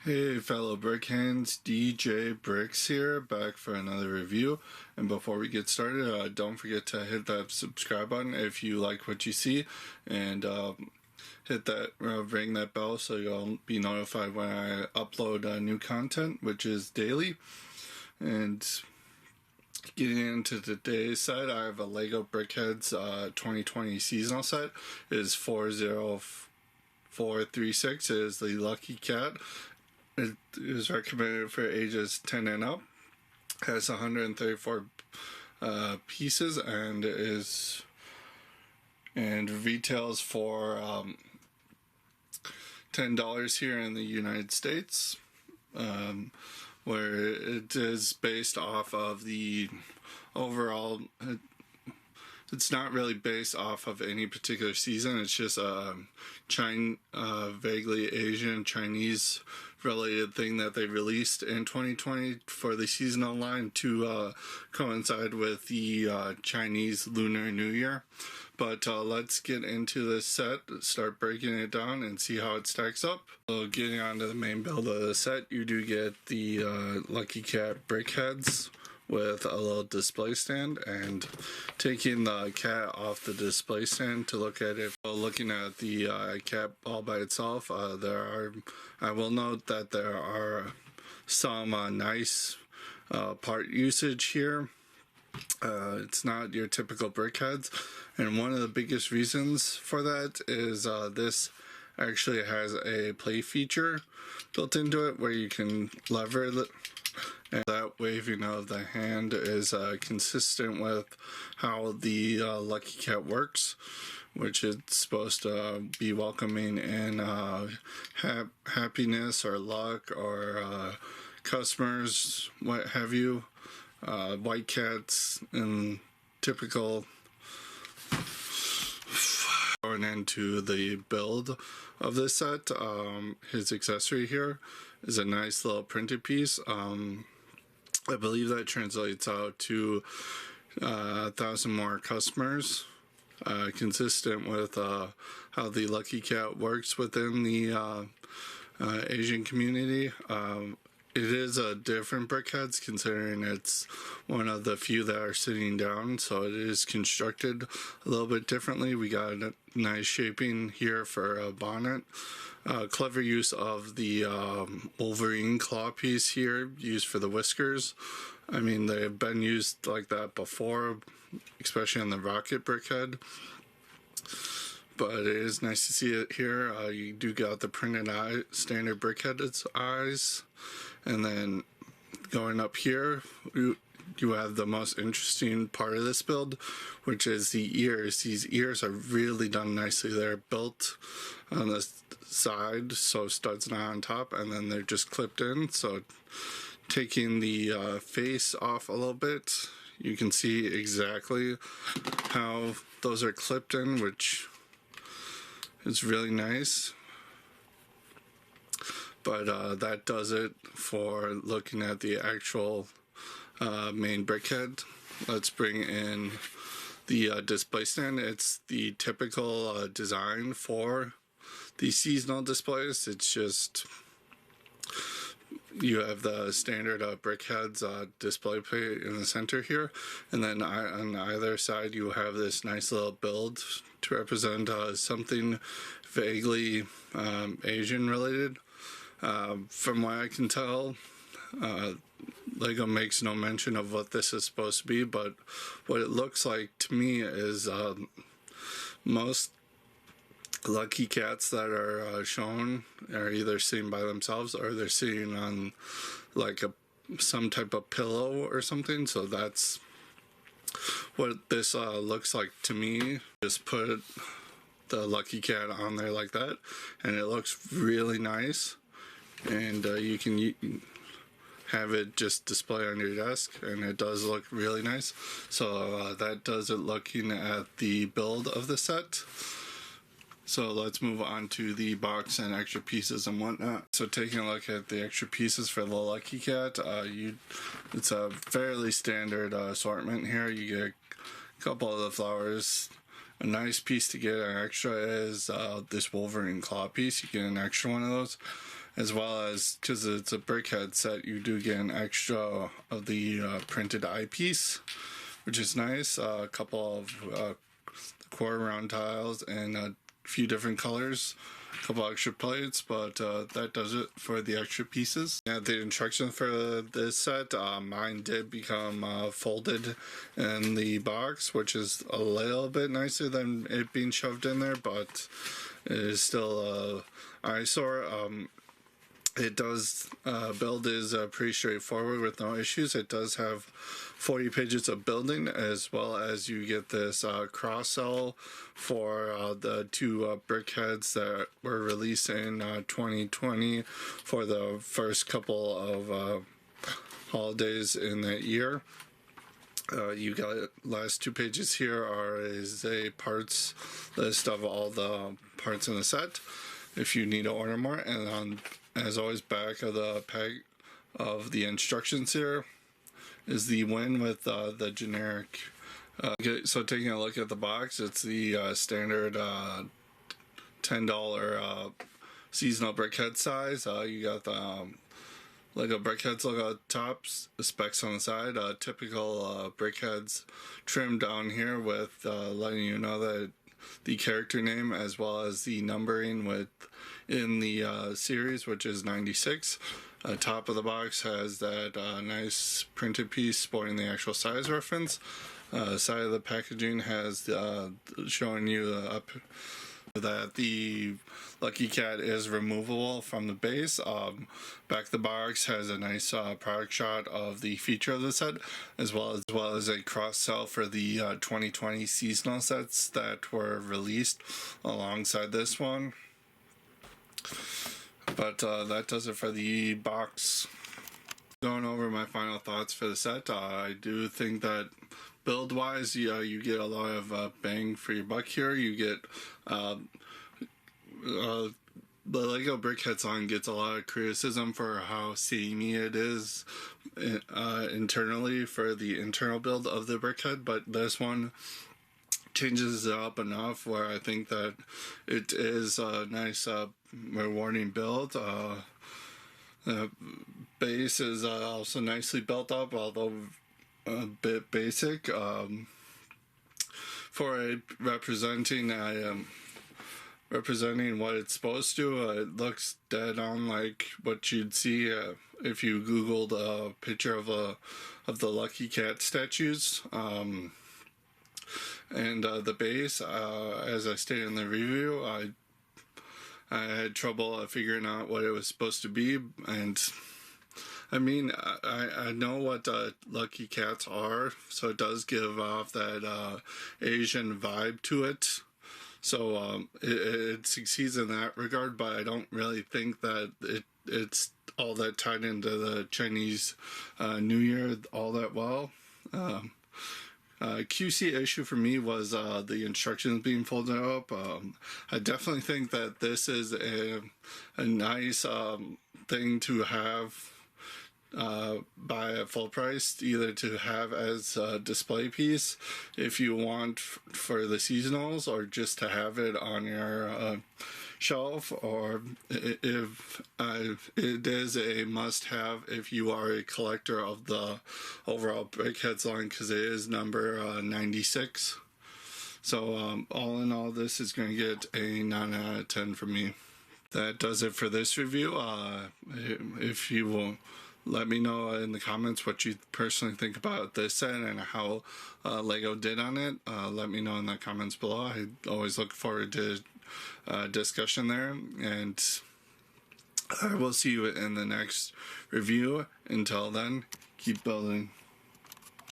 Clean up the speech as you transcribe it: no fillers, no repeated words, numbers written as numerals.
Hey fellow Brickheadz, DJ Bricks here, back for another review. And before we get started, don't forget to hit that subscribe button if you like what you see, and hit that ring that bell so you'll be notified when I upload new content, which is daily. And getting into today's set, I have a Lego Brickheadz 2020 seasonal set. It is 40436. It is the Lucky Cat. It is recommended for ages 10 and up. Has 134 pieces and retails for $10 here in the United States, where it is based off of the overall. It's not really based off of any particular season. It's just a vaguely Asian, Chinese related thing that they released in 2020 for the seasonal line to coincide with the Chinese Lunar New Year. But let's get into this set, start breaking it down and see how it stacks up. So getting on to the main build of the set, you do get the Lucky Cat Brickheadz with a little display stand, and taking the cat off the display stand to look at it. Looking at the cat all by itself, I will note that there are some nice part usage here. It's not your typical Brickheadz, and one of the biggest reasons for that is this actually has a play feature built into it where you can lever it, and that waving of the hand is consistent with how the Lucky Cat works, which it's supposed to be welcoming in happiness or luck or customers, what have you. White cats and typical. Going into the build of this set, his accessory here is a nice little printed piece. I believe that translates out to 1,000 more customers, consistent with how the Lucky Cat works within the Asian community. It is a different Brickheadz considering it's one of the few that are sitting down, so it is constructed a little bit differently. We got a nice shaping here for a bonnet. Clever use of the Wolverine claw piece here, used for the whiskers. I mean, they've been used like that before, especially on the Rocket Brickhead. But it is nice to see it here. You do got the printed standard Brickheadz eyes. And then going up here, you have the most interesting part of this build, which is the ears. These ears are really done nicely. They're built on the side, so studs not on top, and then they're just clipped in. So taking the face off a little bit, you can see exactly how those are clipped in, which is really nice. But that does it for looking at the actual main Brickhead. Let's bring in the display stand. It's the typical design for the seasonal displays. It's just you have the standard Brickheadz display plate in the center here, and then on either side you have this nice little build to represent something vaguely Asian related. From what I can tell, Lego makes no mention of what this is supposed to be, but what it looks like to me is most Lucky Cats that are shown are either sitting by themselves or they're sitting on like some type of pillow or something. So that's what this looks like to me. Just put the Lucky Cat on there like that, and it looks really nice. And you can have it just display on your desk, and it does look really nice. So that does it looking at the build of the set. So let's move on to the box and extra pieces and whatnot. So taking a look at the extra pieces for the Lucky Cat, it's a fairly standard assortment here. You get a couple of the flowers. A nice piece to get an extra is this Wolverine claw piece. You get an extra one of those. as well as, because it's a Brickheadz set, you do get an extra of the printed eyepiece, which is nice. A couple of quarter round tiles and a few different colors, a couple extra plates, but that does it for the extra pieces. And the instructions for this set, mine did become folded in the box, which is a little bit nicer than it being shoved in there, but it is still a eyesore. It does, build is pretty straightforward with no issues. It does have 40 pages of building, as well as you get this cross-sell for the two Brickheadz that were released in 2020 for the first couple of holidays in that year. You got last 2 pages here is a parts list of all the parts in the set if you need to order more, and on, as always, back of the pack of the instructions here is the win with the generic. Okay, so taking a look at the box, it's the standard $10 seasonal Brickheadz size. You got the Lego Brickheadz logo at top, specs on the side, typical Brickheadz trim down here with letting you know that the character name as well as the numbering in the series, which is 96. Top of the box has that nice printed piece sporting the actual size reference. Side of the packaging has showing you that the Lucky Cat is removable from the base. Back of the box has a nice product shot of the feature of the set, as well as a cross-sell for the 2020 seasonal sets that were released alongside this one. But that does it for the box. Going over my final thoughts for the set, I do think that build-wise, you get a lot of bang for your buck here. You get the Lego Brickheadz line gets a lot of criticism for how samey it is internally for the internal build of the Brickhead, but this one changes it up enough where I think that it is a nice rewarding build. Base is also nicely built up, although a bit basic. For representing what it's supposed to, it looks dead on like what you'd see if you googled a picture of the Lucky Cat statues. And the base, as I stated in the review, I had trouble figuring out what it was supposed to be, and I mean, I know what Lucky Cats are, so it does give off that Asian vibe to it. So it succeeds in that regard, but I don't really think that it's all that tied into the Chinese New Year all that well. QC issue for me was the instructions being folded up. I definitely think that this is a nice thing to have buy at full price, either to have as a display piece if you want for the seasonals, or just to have it on your shelf, or if it is a must-have if you are a collector of the overall Brickheadz line, because it is number 96. So all in all, this is going to get a 9 out of 10 from me. That does it for this review. If you will let me know in the comments what you personally think about this set and how Lego did on it. Let me know in the comments below. I always look forward to discussion there, and I will see you in the next review. Until then, keep building.